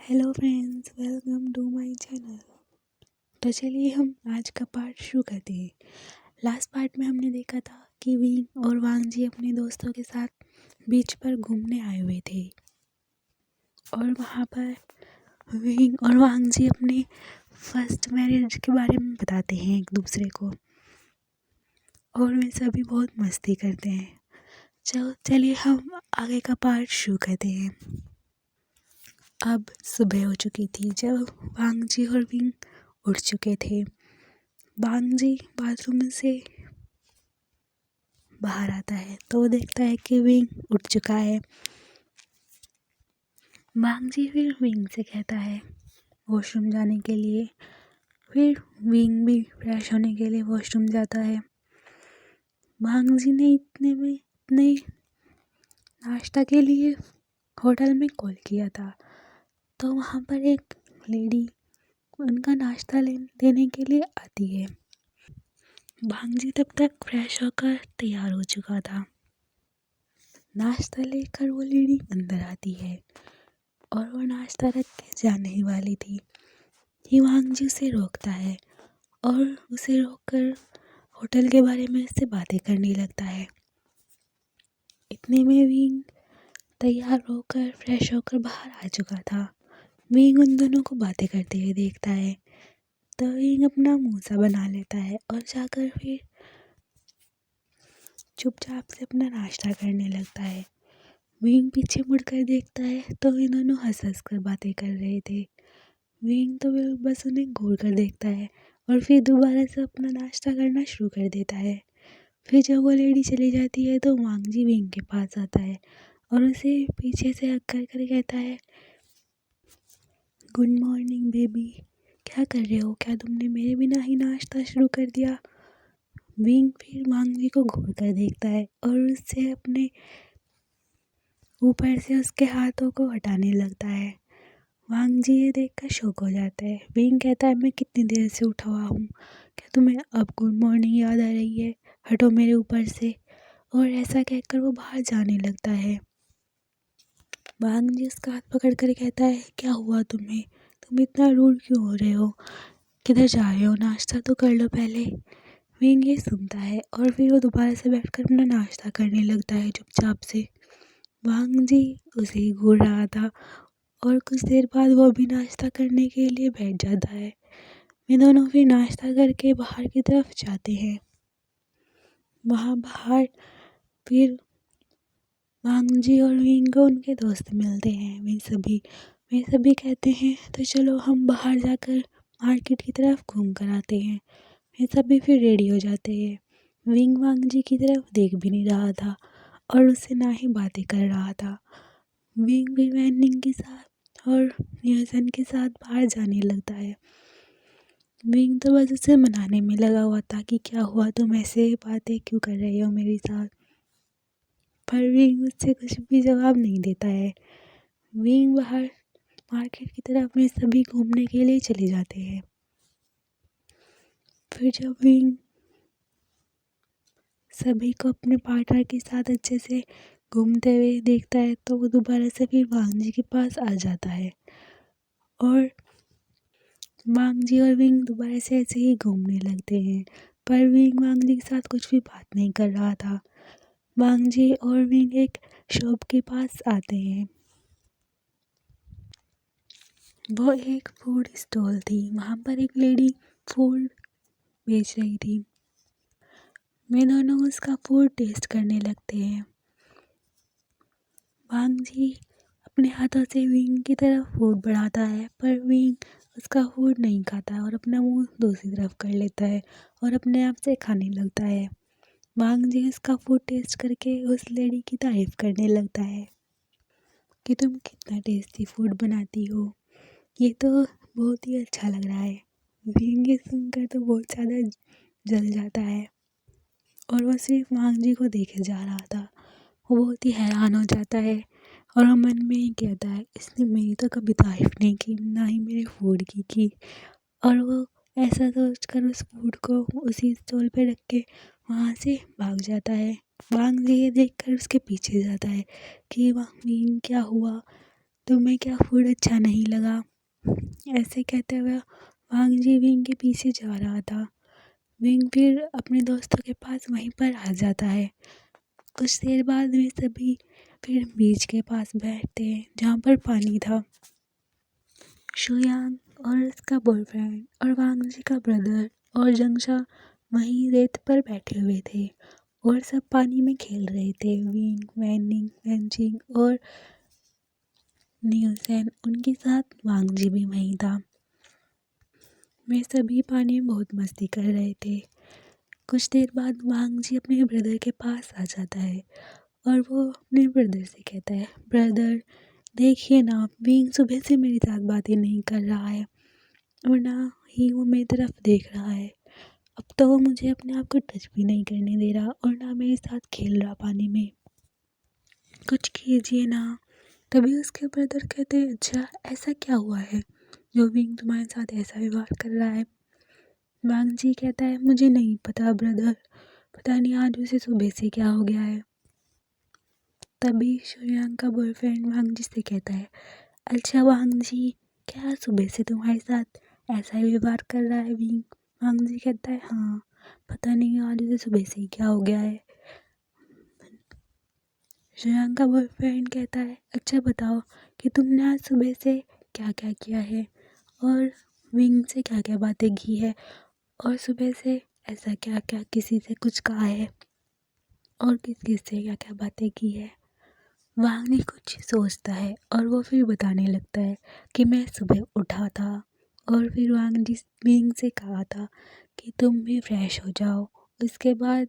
Hello friends, welcome to my channel. तो चलिए हम आज का पार्ट शुरू करते हैं। लास्ट पार्ट में हमने देखा था कि विंग और वांग जी अपने दोस्तों के साथ बीच पर घूमने आए हुए थे और वहाँ पर विंग और वांग जी अपने फर्स्ट मैरिज के बारे में बताते हैं एक दूसरे को और वे सभी बहुत मस्ती करते हैं। चलिए हम आगे का पार्ट शुरू करते हैं। अब सुबह हो चुकी थी जब वांग जी और विंग उठ चुके थे। वांग जी बाथरूम से बाहर आता है तो वो देखता है कि विंग उठ चुका है। वांग जी फिर विंग से कहता है वॉशरूम जाने के लिए। फिर विंग भी फ्रेश होने के लिए वॉशरूम जाता है। वांग जी ने इतने नाश्ता के लिए होटल में कॉल किया था तो वहाँ पर एक लेडी उनका नाश्ता देने के लिए आती है। वांग जी तब तक फ्रेश होकर तैयार हो चुका था। नाश्ता लेकर वो लेडी अंदर आती है और वो नाश्ता रख के जाने ही वाली थी कि वांग जी उसे रोकता है और उसे रोककर होटल के बारे में उससे बातें करने लगता है। इतने में विंग तैयार होकर फ्रेश होकर बाहर आ चुका था। विंग उन दोनों को बातें करते हुए देखता है तो विंग अपना मुंह सा बना लेता है और जाकर फिर चुपचाप से अपना नाश्ता करने लगता है। विंग पीछे मुड़कर देखता है तो इन दोनों हंस हंस कर बातें कर रहे थे। विंग तो बस उन्हें घूर कर देखता है और फिर दोबारा से अपना नाश्ता करना शुरू कर देता है। फिर जब वो लेडी चली जाती है तो वांग जी विंग के पास आता है और उसे पीछे से हक कर कर कहता है, गुड मॉर्निंग बेबी, क्या कर रहे हो? क्या तुमने मेरे बिना ही नाश्ता शुरू कर दिया? विंग फिर वांग जी को घूर कर देखता है और उससे अपने ऊपर से उसके हाथों को हटाने लगता है। वांग जी ये देखकर शॉक हो जाता है। विंग कहता है, मैं कितनी देर से उठा हुआ हूँ, क्या तुम्हें अब गुड मॉर्निंग याद आ रही है? हटो मेरे ऊपर से। और ऐसा कहकर वो बाहर जाने लगता है। वांग जी उसका हाथ पकड़ कर कहता है, क्या हुआ तुम्हें? तुम इतना रूड क्यों हो रहे हो? किधर जा रहे हो? नाश्ता तो कर लो पहले। विंग ये सुनता है और फिर वो दोबारा से बैठकर अपना नाश्ता करने लगता है चुपचाप से। वांग जी उसे ही घूर रहा था और कुछ देर बाद वो भी नाश्ता करने के लिए बैठ जाता है। वे दोनों फिर नाश्ता करके बाहर की तरफ जाते हैं। वहाँ बाहर फिर वांग जी और विंग को उनके दोस्त मिलते हैं। वे सभी कहते हैं तो चलो हम बाहर जाकर मार्केट की तरफ घूम कर आते हैं। वे सभी फिर रेडी हो जाते हैं। विंग वांग जी की तरफ देख भी नहीं रहा था और उससे ना ही बातें कर रहा था। विंग भी वैनिंग के साथ और न्यूसन के साथ बाहर जाने लगता है। विंग तो बस उसे मनाने में लगा हुआ था कि क्या हुआ, तुम ऐसे बातें क्यों कर रहे हो मेरे साथ। पर विंग उससे कुछ भी जवाब नहीं देता है। विंग बाहर मार्केट की तरफ में सभी घूमने के लिए चले जाते हैं। फिर जब विंग सभी को अपने पार्टनर के साथ अच्छे से घूमते हुए देखता है तो वो दोबारा से फिर वांग जी के पास आ जाता है और वांग जी और विंग दोबारा से ऐसे ही घूमने लगते हैं। पर विंग वांग जी के साथ कुछ भी बात नहीं कर रहा था। वांग जी और विंग एक शॉप के पास आते हैं। वो एक फूड स्टॉल थी। वहाँ पर एक लेडी फूड बेच रही थी। वे दोनों उसका फूड टेस्ट करने लगते हैं। वांग जी अपने हाथों से विंग की तरफ फूड बढ़ाता है पर विंग उसका फूड नहीं खाता और अपना मुंह दूसरी तरफ कर लेता है और अपने आप से खाने लगता है। वांग जी उसका फूड टेस्ट करके उस लेडी की तारीफ करने लगता है कि तुम कितना टेस्टी फूड बनाती हो, ये तो बहुत ही अच्छा लग रहा है। विंग ये सुनकर तो बहुत ज़्यादा जल जाता है और वो सिर्फ वांग जी को देखे जा रहा था। वो बहुत ही हैरान हो जाता है और वो मन में ही कहता है, इसने मेरी तो कभी तारीफ नहीं की, ना ही मेरे फूड की। और वो ऐसा सोचकर उस फूड को उसी स्टॉल पे रख के वहाँ से भाग जाता है। वांग जी ये देखकर उसके पीछे जाता है कि वांग क्या हुआ, तुम्हें क्या फूड अच्छा नहीं लगा? ऐसे कहते हुए वांग जी विंग के पीछे जा रहा था। विंग फिर अपने दोस्तों के पास वहीं पर आ जाता है। कुछ देर बाद वे सभी फिर बीच के पास बैठते हैं जहाँ पर पानी था। शुयांग और उसका बॉयफ्रेंड और वांग जी का ब्रदर और जंगशा वहीं रेत पर बैठे हुए थे और सब पानी में खेल रहे थे। विंग, वैनिंग, वेंचिंग और न्यूसेन उनके साथ वांग जी भी वहीं था। वे सभी पानी में बहुत मस्ती कर रहे थे। कुछ देर बाद वांग जी अपने ब्रदर के पास आ जाता है और वो अपने ब्रदर से कहता है, ब्रदर देखिए ना, विंग सुबह से मेरे साथ बातें नहीं कर रहा है और ना ही वो मेरी तरफ देख रहा है। अब तो वो मुझे अपने आप को टच भी नहीं करने दे रहा और ना मेरे साथ खेल रहा पानी में। कुछ कीजिए ना। तभी उसके ब्रदर कहते हैं, अच्छा ऐसा क्या हुआ है जो विंग तुम्हारे साथ ऐसा व्यवहार कर रहा है? वांग जी कहता है, मुझे नहीं पता ब्रदर, पता नहीं आज उसे सुबह से क्या हो गया है। तभी शुयांग का बॉयफ्रेंड वांग जी से कहता है, अच्छा वांग जी, क्या सुबह से तुम्हारे साथ ऐसा ही व्यवहार कर रहा है विंग? वांग जी कहता है, हाँ पता नहीं आज उसे सुबह से ही क्या हो गया है। शुयांग का बॉयफ्रेंड कहता है, अच्छा बताओ कि तुमने आज सुबह से क्या क्या किया है और विंग से क्या क्या बातें की है और सुबह से ऐसा क्या क्या किसी से कुछ कहा है और किस किस से क्या क्या बातें की है। वांग जी कुछ सोचता है और वो फिर बताने लगता है कि मैं सुबह उठा था और फिर वांग जी विंग से कहा था कि तुम भी फ्रेश हो जाओ। उसके बाद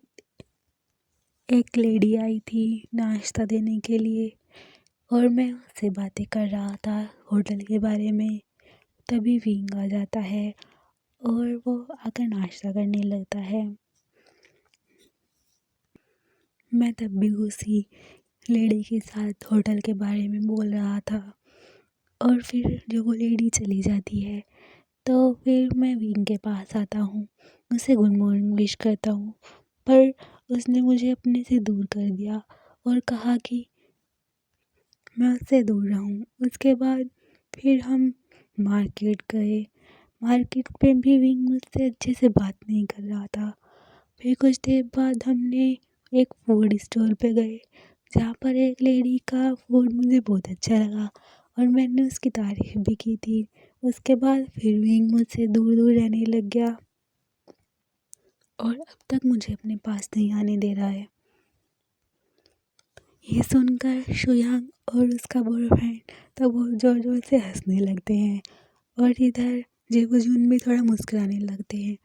एक लेडी आई थी नाश्ता देने के लिए और मैं उससे बातें कर रहा था होटल के बारे में। तभी विंग आ जाता है और वो आकर नाश्ता करने लगता है। मैं तब भी उसी लेडी के साथ होटल के बारे में बोल रहा था और फिर जब वो लेडी चली जाती है तो फिर मैं विंग के पास आता हूँ, उसे गुड मॉर्निंग विश करता हूँ, पर उसने मुझे अपने से दूर कर दिया और कहा कि मैं उससे दूर रहूँ। उसके बाद फिर हम मार्केट गए। मार्केट में भी विंग मुझसे अच्छे से बात नहीं कर रहा था। फिर कुछ देर बाद हमने एक फूड स्टॉल पे गए जहाँ पर एक लेडी का फूड मुझे बहुत अच्छा लगा और मैंने उसकी तारीफ भी की थी। उसके बाद फिर विंग मुझसे दूर दूर रहने लग गया और अब तक मुझे अपने पास नहीं आने दे रहा है। ये सुनकर शुयांग और उसका बॉयफ्रेंड तब वो जोर जोर से हंसने लगते हैं और इधर जेबुजुन भी थोड़ा मुस्कुराने लगते हैं।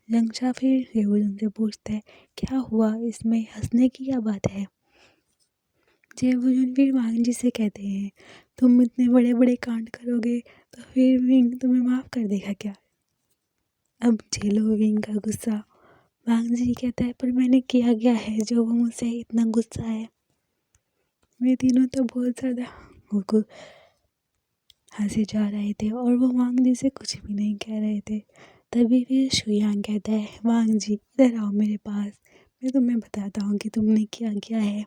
जंगशा फिर जेबुजुन से पूछता है, क्या हुआ, इसमें हंसने की क्या बात है? जेबुजुन फिर वांग जी से कहते हैं, तुम इतने बड़े बड़े कांड करोगे तो फिर विंग तुम्हें माफ़ कर देगा क्या? अब झेलो विंग का गुस्सा। वांग जी कहता है, पर मैंने किया क्या है जो वो मुझसे इतना गुस्सा है? वे तीनों तो बहुत ज़्यादा उनको हंसे जा रहे थे और वो वांग जी से कुछ भी नहीं कह रहे थे। तभी फिर शुयांग कहता है, वांग जी इधर आओ मेरे पास, मैं तुम्हें बताता हूँ कि तुमने क्या किया है।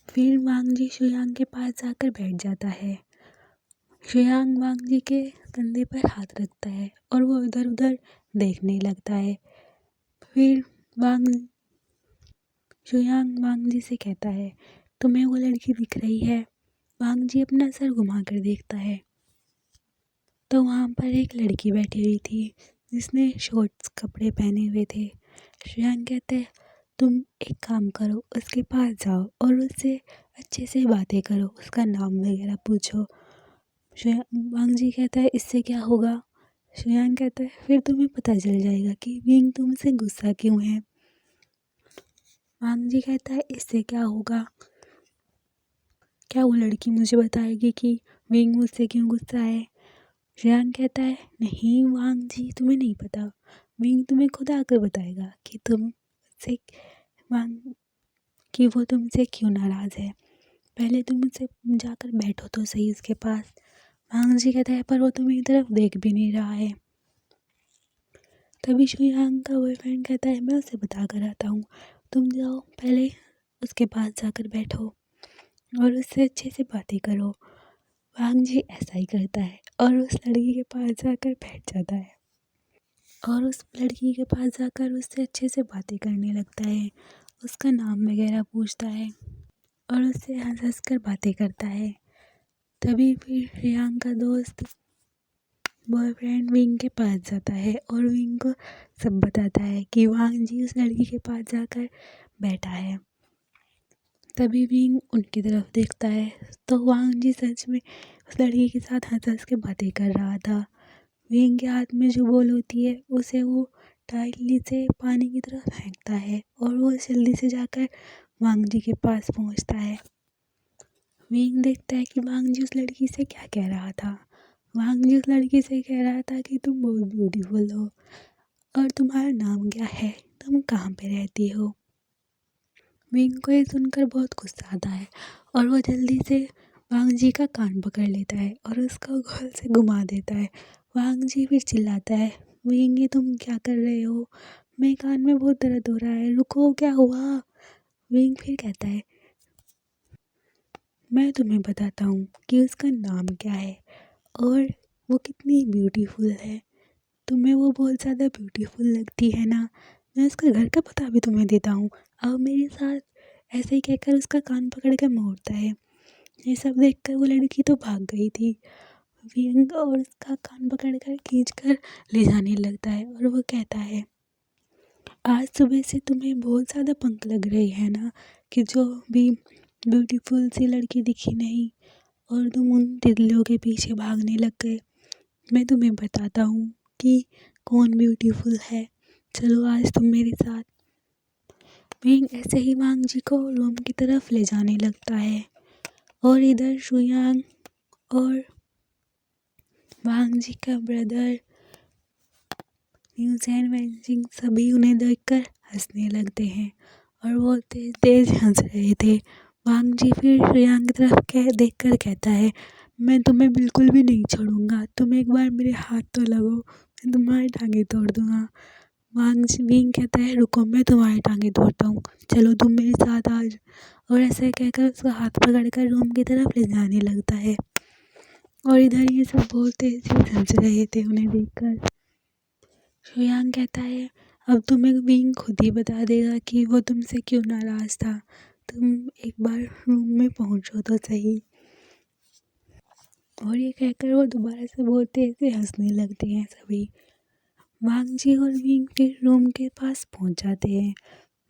फिर वांग जी शुयांग के पास जाकर बैठ जाता है। शुयांग वांग जी के कंधे पर हाथ रखता है और वो इधर उधर देखने लगता है। फिर वांग शुयांग वांग जी से कहता है, तुम्हें वो लड़की दिख रही है? वांग जी अपना सर घुमाकर देखता है तो वहाँ पर एक लड़की बैठी हुई थी जिसने शॉर्ट्स कपड़े पहने हुए थे। शुयांग कहते हैं, तुम एक काम करो, उसके पास जाओ और उससे अच्छे से बातें करो, उसका नाम वगैरह पूछो। वांग जी कहता है, इससे क्या होगा? शुयांग कहता है, फिर तुम्हें पता चल जाएगा कि विंग तुमसे गुस्सा क्यों है। वांग जी कहता है, इससे क्या होगा? क्या वो लड़की मुझे बताएगी कि विंग मुझसे क्यों गुस्सा है? शुयांग कहता है, नहीं वांग जी, तुम्हें नहीं पता, विंग तुम्हें खुद आकर बताएगा कि तुमसे वांग कि वो तुमसे क्यों नाराज़ है। पहले तुम मुझसे जाकर बैठो तो सही उसके पास। वांग जी कहता है, पर वो तुम्हारी तरफ देख भी नहीं रहा है। तभी शुयांग का बॉयफ्रेंड कहता है, मैं उसे बता कर आता हूँ, तुम जाओ पहले उसके पास जाकर बैठो और उससे अच्छे से बातें करो। वांग जी ऐसा ही करता है और उस लड़की के पास जाकर बैठ जाता है और उस लड़की के पास जाकर उससे अच्छे से बातें करने लगता है, उसका नाम वगैरह पूछता है और उससे हंस हंस कर बातें करता है। तभी फिर रियांग का दोस्त बॉयफ्रेंड विंग के पास जाता है और विंग को सब बताता है कि वांग जी उस लड़की के पास जाकर बैठा है। तभी विंग उनकी तरफ देखता है तो वांग जी सच में उस लड़की के साथ हंस हंस के बातें कर रहा था। विंग के हाथ में जो बॉल होती है उसे वो टाइटली से पानी की तरफ फेंकता है और वो जल्दी से जाकर वांग जी के पास पहुंचता है। विंग देखता है कि वांग जी उस लड़की से क्या कह रहा था। वांग जी उस लड़की से कह रहा था कि तुम बहुत ब्यूटीफुल हो और तुम्हारा नाम क्या है, तुम कहाँ पे रहती हो। विंग को ये सुनकर बहुत गुस्सा आता है और वो जल्दी से वांग जी का कान पकड़ लेता है और उसको गोल से घुमा देता है। वांग जी फिर चिल्लाता है, विंग ये तुम क्या कर रहे हो, मेरे कान में बहुत दर्द हो रहा है, रुको क्या हुआ। विंग फिर कहता है, मैं तुम्हें बताता हूँ कि उसका नाम क्या है और वो कितनी ब्यूटीफुल है। तुम्हें वो बहुत ज़्यादा ब्यूटीफुल लगती है ना, मैं उसका घर का पता भी तुम्हें देता हूँ, अब मेरे साथ। ऐसे ही कहकर उसका कान पकड़ कर मोड़ता है। ये सब देखकर वो लड़की तो भाग गई थी। विंग और उसका कान पकड़ कर खींच कर ले जाने लगता है और वो कहता है, आज सुबह से तुम्हें बहुत ज़्यादा पंख लग रहे हैं ना, कि जो भी ब्यूटीफुल सी लड़की दिखी नहीं और तुम उन तितलियों के पीछे भागने लग गए। मैं तुम्हें बताता हूँ कि कौन ब्यूटीफुल है, चलो आज तुम मेरे साथ। विंग ऐसे ही वांग जी को रूम की तरफ ले जाने लगता है और इधर शुयांग और वांग जी का ब्रदर न्यूज़ैन वैनजिंग सभी उन्हें देखकर हंसने लगते हैं और वो तेज तेज हंस रहे थे। वांग जी फिर शुयांग की तरफ देखकर कहता है, मैं तुम्हें बिल्कुल भी नहीं छोड़ूंगा, तुम एक बार मेरे हाथ तो लगो, मैं तुम्हारी टांगें तोड़ दूंगा। विंग कहता है, रुको मैं तुम्हारी टांगें तोड़ता हूँ, चलो तुम मेरे साथ आज। और ऐसे कहकर उसका हाथ पकड़कर रूम की तरफ ले जाने लगता है और इधर ये सब बहुत तेज तेज हंस रहे थे उन्हें देखकर। शुयांग कहता है, अब तुम्हें विंग खुद ही बता देगा कि वो तुमसे क्यों नाराज़ था, तुम एक बार रूम में पहुंचो तो सही। और ये कहकर वो दोबारा से बहुत तेज से हंसने लगते हैं सभी। वांग जी और विंग फिर रूम के पास पहुंच जाते हैं।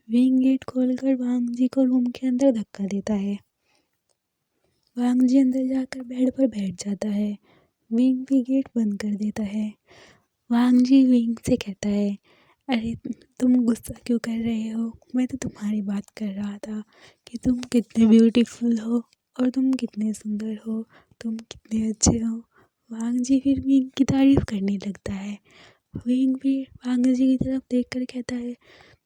विंग गेट खोलकर वांग जी को रूम के अंदर धक्का देता है। वांग जी अंदर जाकर बेड पर बैठ जाता है। विंग भी गेट बंद कर देता है। वांग जी विंग से कहता है, अरे तुम गुस्सा क्यों कर रहे हो, मैं तो तुम्हारी बात कर रहा था कि तुम कितने ब्यूटीफुल हो और तुम कितने सुंदर हो, तुम कितने अच्छे हो। वांग जी फिर विंग की तारीफ करने लगता है। विंग भी वांग जी की तरफ देख कर कहता है,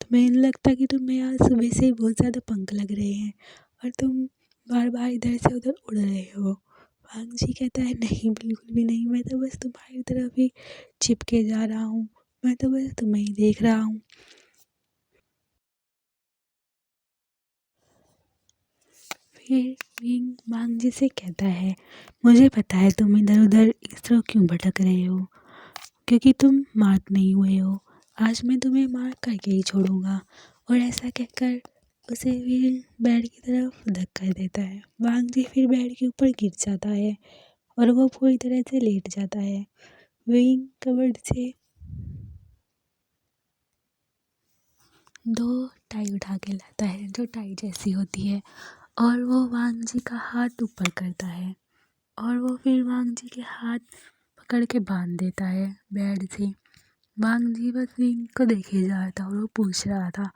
तुम्हें नहीं लगता कि तुम्हें आज सुबह से ही बहुत ज़्यादा पंख लग रहे हैं और तुम बार बार इधर से उधर उड़ रहे हो। वांग जी कहता है, नहीं बिल्कुल भी नहीं, मैं तो बस तुम्हारी तरफ ही चिपके जा रहा हूँ, मैं तो बस तुम्हें ही देख रहा हूँ। फिर विंग वांग जी से कहता है, मुझे पता है तुम इधर उधर इस तरह क्यों भटक रहे हो, क्योंकि तुम मार्क नहीं हुए हो, आज मैं तुम्हें मार्क करके ही छोड़ूंगा। और ऐसा कहकर उसे फिर बेड की तरफ धक्का देता है। वांग जी फिर बेड के ऊपर गिर जाता है और वो पूरी तरह से लेट जाता है। विंग कबर्ड से दो टाई उठा के लाता है जो टाई जैसी होती है और वो वांग जी का हाथ ऊपर करता है और वो फिर वांग जी के हाथ पकड़ के बांध देता है बेड से। वांग जी बस विंग को देखे जा रहा था और वो पूछ रहा था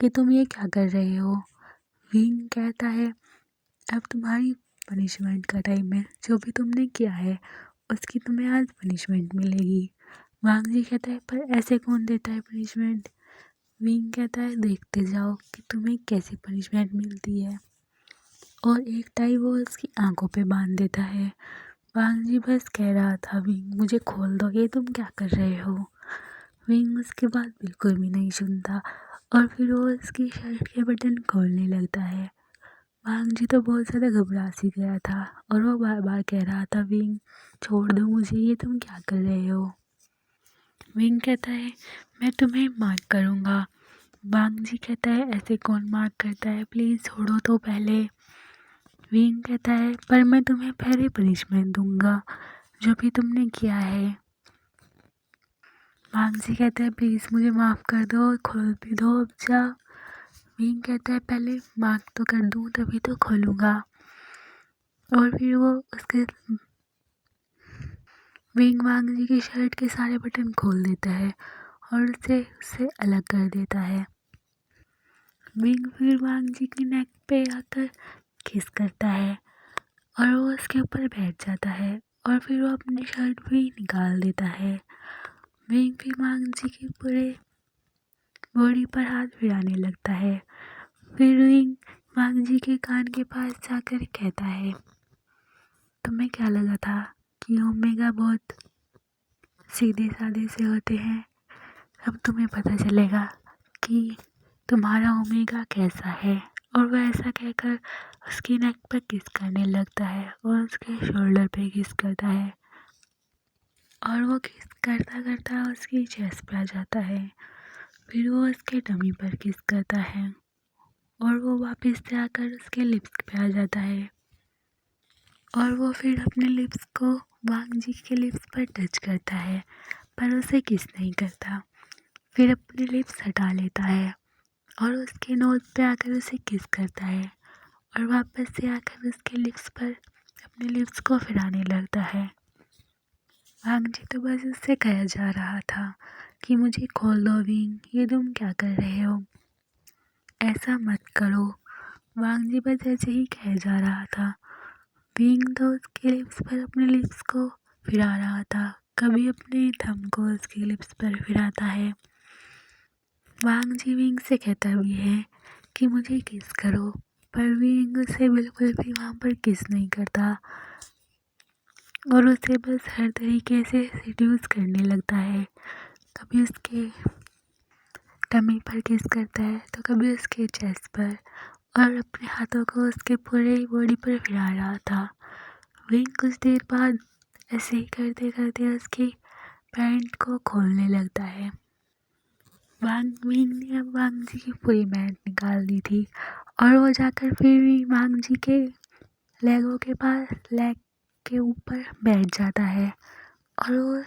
कि तुम ये क्या कर रहे हो। विंग कहता है, अब तुम्हारी पनिशमेंट का टाइम है, जो भी तुमने किया है उसकी तुम्हें आज पनिशमेंट मिलेगी। वांग जी कहता है, पर ऐसे कौन देता है पनिशमेंट। विंग कहता है, देखते जाओ कि तुम्हें कैसी पनिशमेंट मिलती है। और एक टाई वो उसकी आंखों पे बांध देता है। वांग जी बस कह रहा था, विंग मुझे खोल दो, ये तुम क्या कर रहे हो। विंग उसके बाद बिल्कुल भी नहीं सुनता और फिर वो उसकी शर्ट के बटन खोलने लगता है। वांग जी तो बहुत ज़्यादा घबरा सी गया था और वो बार बार कह रहा था, विंग छोड़ दो मुझे, ये तुम क्या कर रहे हो। विंग कहता है, मैं तुम्हें मार्क करूँगा। वांग जी कहता है, ऐसे कौन मार्क करता है, प्लीज़ छोड़ो तो पहले। विंग कहता है, पर मैं तुम्हें पहले पनिशमेंट दूंगा जो भी तुमने किया है। वांग जी कहता है, प्लीज़ मुझे माफ़ कर दो और खोल भी दो अब जा। विंग कहता है, पहले मार्क तो कर दूँ तभी तो खोलूँगा। और फिर वो उसके विंग वांग जी की शर्ट के सारे बटन खोल देता है और उसे उससे अलग कर देता है। विंग फिर वांग जी की नेक पे आकर किस करता है और वो उसके ऊपर बैठ जाता है और फिर वो अपनी शर्ट भी निकाल देता है। विंग फिर वांग जी की पूरे बॉडी पर हाथ फिराने लगता है। फिर विंग वांग जी के कान के पास जाकर कहता है, तुम्हें क्या लगा था कि ओमेगा बहुत सीधे साधे से होते हैं, अब तुम्हें पता चलेगा कि तुम्हारा ओमेगा कैसा है। और वह ऐसा कहकर उसकी नेक पर किस करने लगता है और उसके शोल्डर पे किस करता है और वो किस करता करता उसकी चेस्ट पे आ जाता है। फिर वो उसके टमी पर किस करता है और वो वापस से आकर उसके लिप्स पे आ जाता है और वो फिर अपने लिप्स को वांग जी के लिप्स पर टच करता है पर उसे किस नहीं करता। फिर अपने लिप्स हटा लेता है और उसके नोज पे आकर उसे किस करता है और वापस से आकर उसके लिप्स पर अपने लिप्स को फिराने लगता है। वांग जी तो बस उससे कहा जा रहा था कि मुझे खोल दो विंग, ये तुम क्या कर रहे हो, ऐसा मत करो। वांग जी बस ऐसे ही कह जा रहा था। विंग तो उसके लिप्स पर अपने लिप्स को फिरा रहा था, कभी अपने थंब को उसके लिप्स पर फिराता है। वांग जी विंग से कहता भी है कि मुझे किस करो, पर विंग उसे बिल्कुल भी वहाँ पर किस नहीं करता और उसे बस हर तरीके से सिड्यूस करने लगता है। कभी उसके टमी पर किस करता है तो कभी उसके चेस्ट पर और अपने हाथों को उसके पूरे बॉडी पर फिरा रहा था। विंग कुछ देर बाद ऐसे ही करते करते उसकी पैंट को खोलने लगता है। विंग ने अब वांग जी की पूरी पैंट निकाल दी थी और वो जाकर फिर भी वांग जी के लेग के ऊपर बैठ जाता है और वो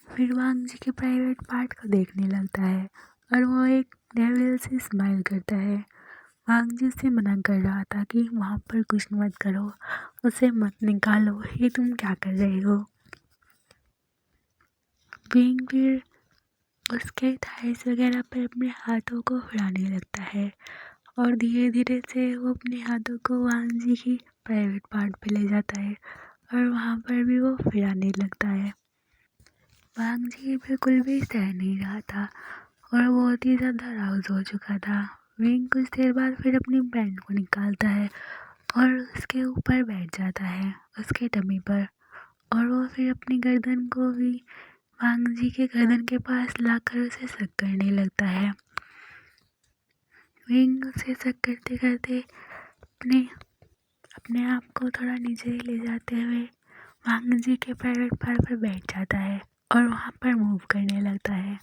फिर वांग जी के प्राइवेट पार्ट को देखने लगता है और वो एक डेविल से स्माइल करता है। वांग जी उसे मना कर रहा था कि वहाँ पर कुछ मत करो, उसे मत निकालो, ये तुम क्या कर रहे हो। विंग फिर उसके थाइस वगैरह पर अपने हाथों को फिराने लगता है और धीरे धीरे से वो अपने हाथों को वांग जी की प्राइवेट पार्ट पे ले जाता है और वहाँ पर भी वो फिराने लगता है। वांग जी बिल्कुल भी सह नहीं रहा था और बहुत ही ज़्यादा अराउज हो चुका था। विंग कुछ देर बाद फिर अपनी पैंट को निकालता है और उसके ऊपर बैठ जाता है उसके टमी पर और वो फिर अपनी गर्दन को भी वांग जी के गर्दन के पास लाकर उसे सक करने लगता है। विंग उसे सक करते करते अपने अपने आप को थोड़ा नीचे ले जाते हुए वांग जी के प्राइवेट पार्ट पर बैठ जाता है और वहाँ पर मूव करने लगता है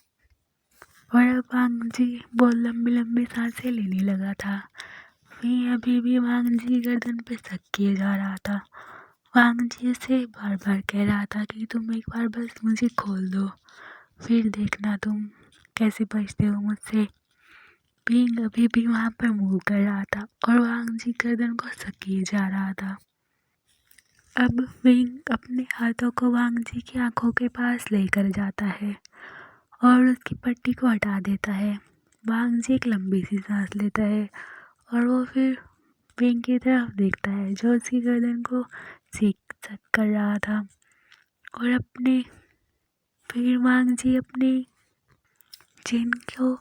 और अब वांग जी बहुत लंबी लंबी सांसें लेने लगा था। वहीं अभी भी वांग जी गर्दन पे शक किए जा रहा था। वांग जी से बार बार कह रहा था कि तुम एक बार बस मुझे खोल दो, फिर देखना तुम कैसे बचते हो मुझसे। विंग अभी भी वहाँ पर मूव कर रहा था और वांग जी गर्दन को शक किए जा रहा था। अब विंग अपने हाथों को वांग जी की आंखों के पास लेकर जाता है और उसकी पट्टी को हटा देता है। वांग जी एक लंबी सी सांस लेता है और वो फिर विंग की तरफ देखता है जो उसकी गर्दन को चेक कर रहा था और अपने फिर वांग जी अपने चिन को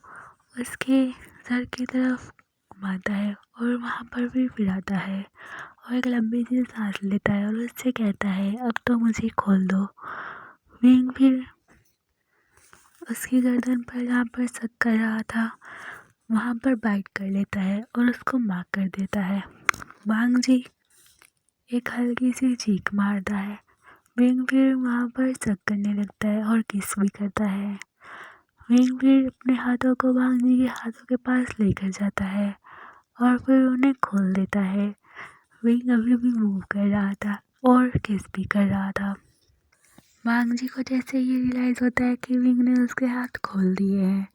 उसके सर की तरफ घुमाता है और वहाँ पर भी फिराता है और एक लंबी सी सांस लेता है और उससे कहता है अब तो मुझे खोल दो। विंग फिर उसकी गर्दन पर जहाँ पर शक कर रहा था वहाँ पर बाइट कर लेता है और उसको मार कर देता है। वांग जी एक हल्की सी चीख मारता है। विंग फिर वहाँ पर शक करने लगता है और किस भी करता है। विंग फिर अपने हाथों को वांग जी के हाथों के पास लेकर जाता है और फिर उन्हें खोल देता है। विंग अभी भी मूव कर रहा था और किस भी कर रहा था। वांग जी को जैसे ये रियलाइज़ होता है कि विंग ने उसके हाथ खोल दिए हैं,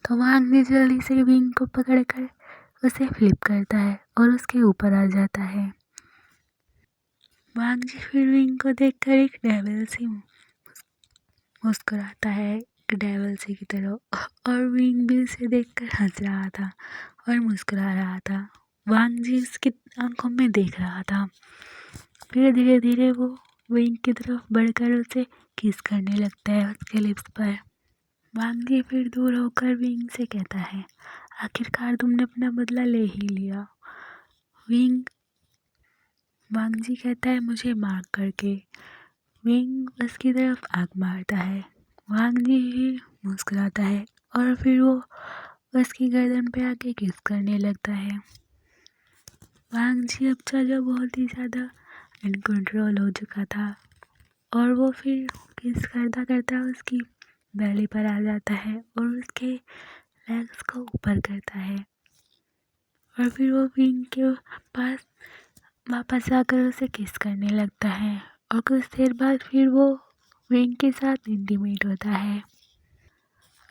तो वांग जी जल्दी से विंग को पकड़कर उसे फ्लिप करता है और उसके ऊपर आ जाता है। वांग जी फिर विंग को देखकर एक डेविल सी मुस्कुराता है, एक डेविल सी की तरह, और विंग भी उसे देखकर हंस रहा था और मुस्कुरा रहा था। वांग जी उसकी आंखों में देख रहा था। फिर धीरे धीरे वो विंग की तरफ बढ़कर उसे किस करने लगता है उसके लिप्स पर। वांग जी फिर दूर होकर विंग से कहता है, आखिरकार तुमने अपना बदला ले ही लिया। वांग जी कहता है, मुझे मार करके। विंग उसकी तरफ आंख मारता है। वांग जी फिर मुस्कुराता है और फिर वो उसकी गर्दन पे आके किस करने लगता है। वांग जी अब जो बहुत ही ज़्यादा इनकंट्रोल हो चुका था और वो फिर किस करता करता उसकी बैली पर आ जाता है और उसके लेग्स को ऊपर करता है और फिर वो विंग के पास वापस आकर उसे किस करने लगता है और कुछ देर बाद फिर वो विंग के साथ इंटीमेट होता है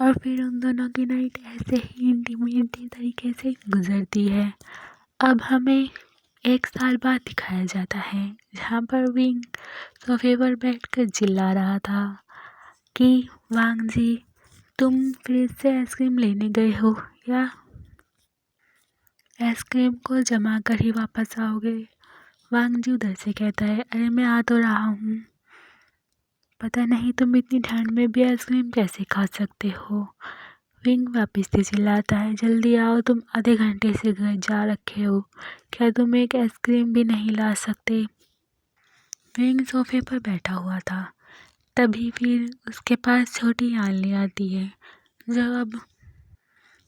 और फिर उन दोनों की नाइट ऐसे ही इंटीमेट तरीके से गुजरती है। अब हमें 1 साल बाद दिखाया जाता है, जहाँ पर विंग सोफे पर बैठकर चिल्ला रहा था कि वांग जी, तुम फ्रिज से आइसक्रीम लेने गए हो या आइसक्रीम को जमा कर ही वापस आओगे। वांग जी उधर से कहता है, अरे मैं आ तो रहा हूँ, पता नहीं तुम इतनी ठंड में भी आइसक्रीम कैसे खा सकते हो। विंग वापस से चिल्लाता है, जल्दी आओ, तुम आधे घंटे से घर जा रखे हो, क्या तुम एक आइसक्रीम भी नहीं ला सकते। विंग सोफे पर बैठा हुआ था। तभी फिर उसके पास छोटी आंली आती है जो अब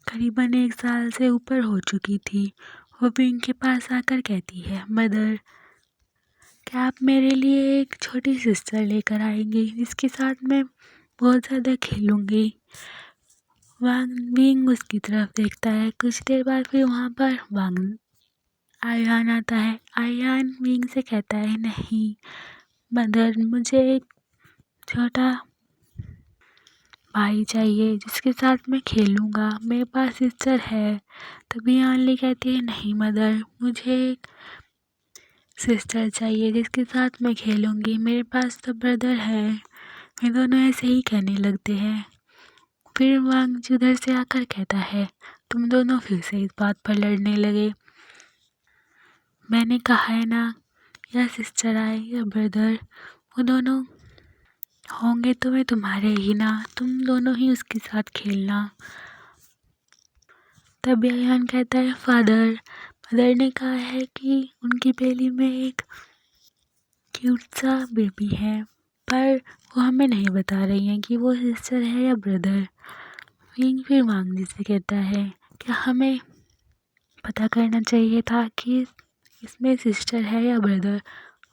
करीबन 1 साल से ऊपर हो चुकी थी। वो विंग के पास आकर कहती है, मदर, क्या आप मेरे लिए एक छोटी सिस्टर लेकर आएंगी जिसके साथ मैं बहुत ज़्यादा खेलूँगी। विंग उसकी तरफ देखता है। कुछ देर बाद फिर वहाँ पर आयान आता है। आयान विंग से कहता है, नहीं मदर, मुझे एक छोटा भाई चाहिए जिसके साथ मैं खेलूँगा, मेरे पास सिस्टर है। तभी आनली कहती है, नहीं मदर, मुझे एक सिस्टर चाहिए जिसके साथ मैं खेलूँगी, मेरे पास तो ब्रदर है। वे दोनों ऐसे ही कहने लगते हैं। फिर वांग उधर से आकर कहता है, तुम दोनों फिर से इस बात पर लड़ने लगे। मैंने कहा है ना, या सिस्टर आए या ब्रदर, वो दोनों होंगे तो मैं तुम्हारे ही ना, तुम दोनों ही उसके साथ खेलना। तब अयान कहता है, मदर ने कहा है कि उनकी बेली में एक क्यूट सा बेबी है, पर वो हमें नहीं बता रही हैं कि वो सिस्टर है या ब्रदर। विंग फिर वांग जी से कहता है, क्या हमें पता करना चाहिए था कि इसमें सिस्टर है या ब्रदर।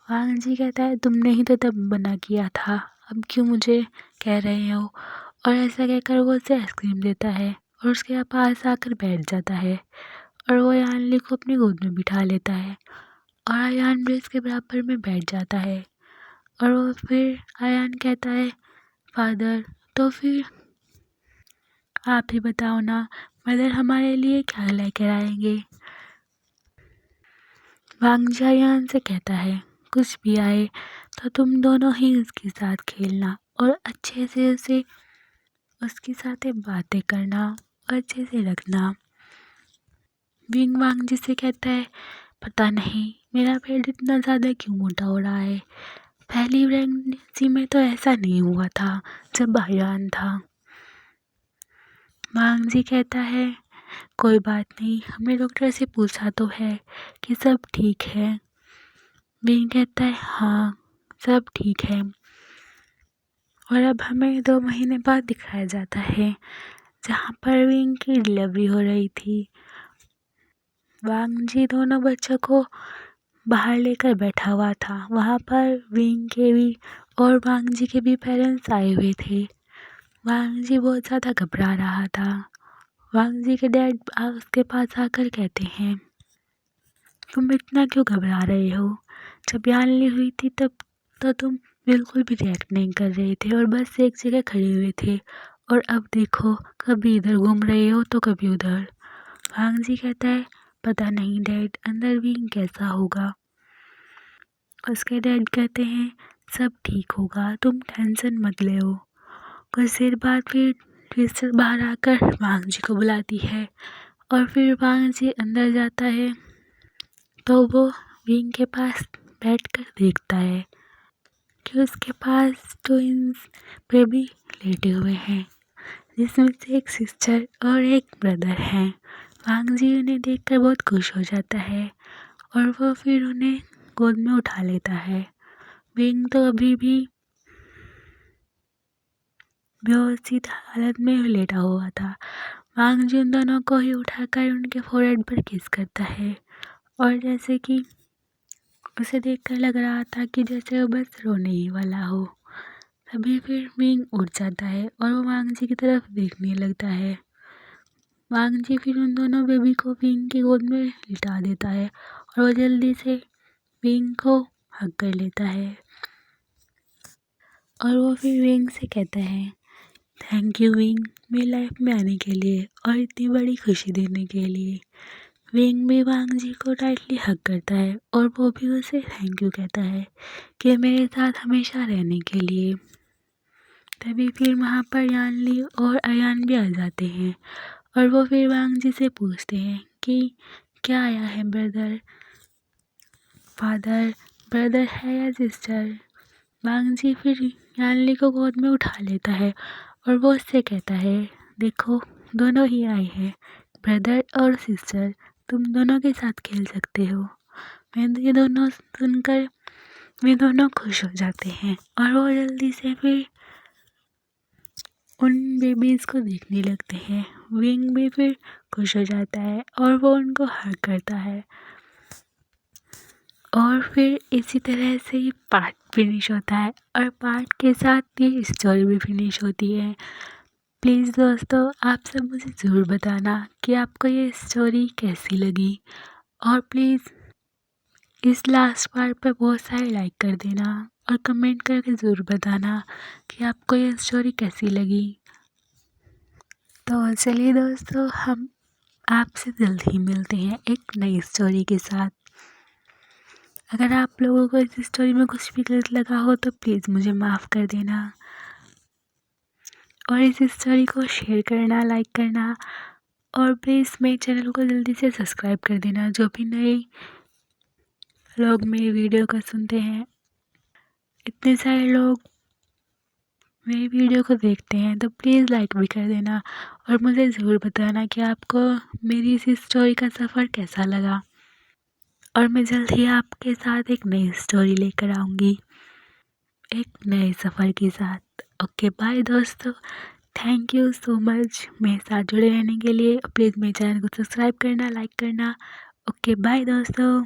वांग जी कहता है, तुमने ही तो तब मना किया था, अब क्यों मुझे कह रहे हो। और ऐसा कहकर वो उसे आइसक्रीम देता है और उसके पास आकर बैठ जाता है और वो अयान को अपनी गोद में बिठा लेता है और अयान भी उसके बराबर में बैठ जाता है। और वो फिर अयान कहता है, फादर, तो फिर आप ही बताओ ना, मदर हमारे लिए क्या लेकर आएंगे। वांग जी अयान से कहता है, कुछ भी आए तो तुम दोनों ही उसके साथ खेलना और अच्छे से उसे उसके साथ बातें करना और अच्छे से रखना। विंग वांग जी से कहता है, पता नहीं मेरा पेट इतना ज़्यादा क्यों मोटा हो रहा है, पहली प्रेगनेंसी में तो ऐसा नहीं हुआ था जब अयान था। वांग जी कहता है, कोई बात नहीं, हमने डॉक्टर से पूछा तो है कि सब ठीक है। विंग कहता है, हाँ सब ठीक है। और अब हमें 2 महीने बाद दिखाया जाता है, जहाँ पर विंग की डिलीवरी हो रही थी। वांग जी दोनों बच्चों को बाहर लेकर बैठा हुआ था। वहाँ पर विंग के भी और वांग जी के भी पेरेंट्स आए हुए थे। वांग जी बहुत ज़्यादा घबरा रहा था। वांग जी के डैड उसके पास आकर कहते हैं, तुम इतना क्यों घबरा रहे हो? जब यानली हुई थी तब तो तुम बिल्कुल भी रिएक्ट नहीं कर रहे थे और बस एक जगह खड़े हुए थे, और अब देखो कभी इधर घूम रहे हो तो कभी उधर। वांग जी कहता है, पता नहीं डैड, अंदर विंग कैसा होगा। उसके डैड कहते हैं, सब ठीक होगा, तुम टेंशन मत लो। कुछ देर बाद फिर सिस्टर बाहर आकर वांग जी को बुलाती है और फिर वांग जी अंदर जाता है तो वो विंग के पास बैठकर देखता है कि उसके पास ट्विंस बेबी लेटे हुए हैं, जिसमें से एक सिस्टर और एक ब्रदर हैं। वांग जी उन्हें देखकर बहुत खुश हो जाता है और वो फिर उन्हें गोद में उठा लेता है। विंग तो अभी भी बेहोश हालत में लेटा हुआ था। वांग जी उन दोनों को ही उठाकर उनके फोrehead पर किस करता है और जैसे कि उसे देखकर लग रहा था कि जैसे वो बस रोने ही वाला हो। तभी फिर विंग उठ जाता है और वो वांग जी की तरफ देखने लगता है। वांग जी फिर उन दोनों बेबी को विंग की गोद में लिटा देता है और वो जल्दी से विंग को हग कर लेता है और वो फिर विंग से कहता है, थैंक यू विंग, मेरी लाइफ में आने के लिए और इतनी बड़ी खुशी देने के लिए। विंग भी वांग जी को टाइटली हग करता है और वो भी उसे थैंक यू कहता है कि मेरे साथ हमेशा रहने के लिए। तभी फिर वहाँ पर यानली और अयान भी आ जाते हैं और वो फिर वांग जी से पूछते हैं कि क्या आया है ब्रदर, फादर, ब्रदर है या सिस्टर। वांग जी फिर यानली को गोद में उठा लेता है और वो उससे कहता है, देखो दोनों ही आए हैं, ब्रदर और सिस्टर, तुम दोनों के साथ खेल सकते हो। मैं ये दोनों सुनकर वे दोनों खुश हो जाते हैं और वो जल्दी से फिर उन बेबीज़ को देखने लगते हैं। विंग भी फिर खुश हो जाता है और वो उनको हग करता है और फिर इसी तरह से ये पार्ट फिनिश होता है और पार्ट के साथ ये स्टोरी भी फिनिश होती है। प्लीज़ दोस्तों, आप सब मुझे ज़रूर बताना कि आपको ये स्टोरी कैसी लगी और प्लीज़ इस लास्ट पार्ट पे बहुत सारे लाइक कर देना और कमेंट करके ज़रूर बताना कि आपको ये स्टोरी कैसी लगी। तो चलिए दोस्तों, हम आपसे जल्द ही मिलते हैं एक नई स्टोरी के साथ। अगर आप लोगों को इस स्टोरी में कुछ भी गलत लगा हो तो प्लीज़ मुझे माफ़ कर देना और इस स्टोरी को शेयर करना, लाइक करना और प्लीज़ मेरे चैनल को जल्दी से सब्सक्राइब कर देना। जो भी नए लोग मेरी वीडियो को सुनते हैं, इतने सारे लोग मेरी वीडियो को देखते हैं, तो प्लीज़ लाइक भी कर देना और मुझे ज़रूर बताना कि आपको मेरी इस स्टोरी का सफ़र कैसा लगा। और मैं जल्द ही आपके साथ एक नई स्टोरी लेकर आऊँगी एक नए सफ़र के साथ। ओके बाय दोस्तों, थैंक यू सो मच मेरे साथ जुड़े रहने के लिए। प्लीज़ मेरे चैनल को सब्सक्राइब करना, लाइक करना। ओके बाय दोस्तों।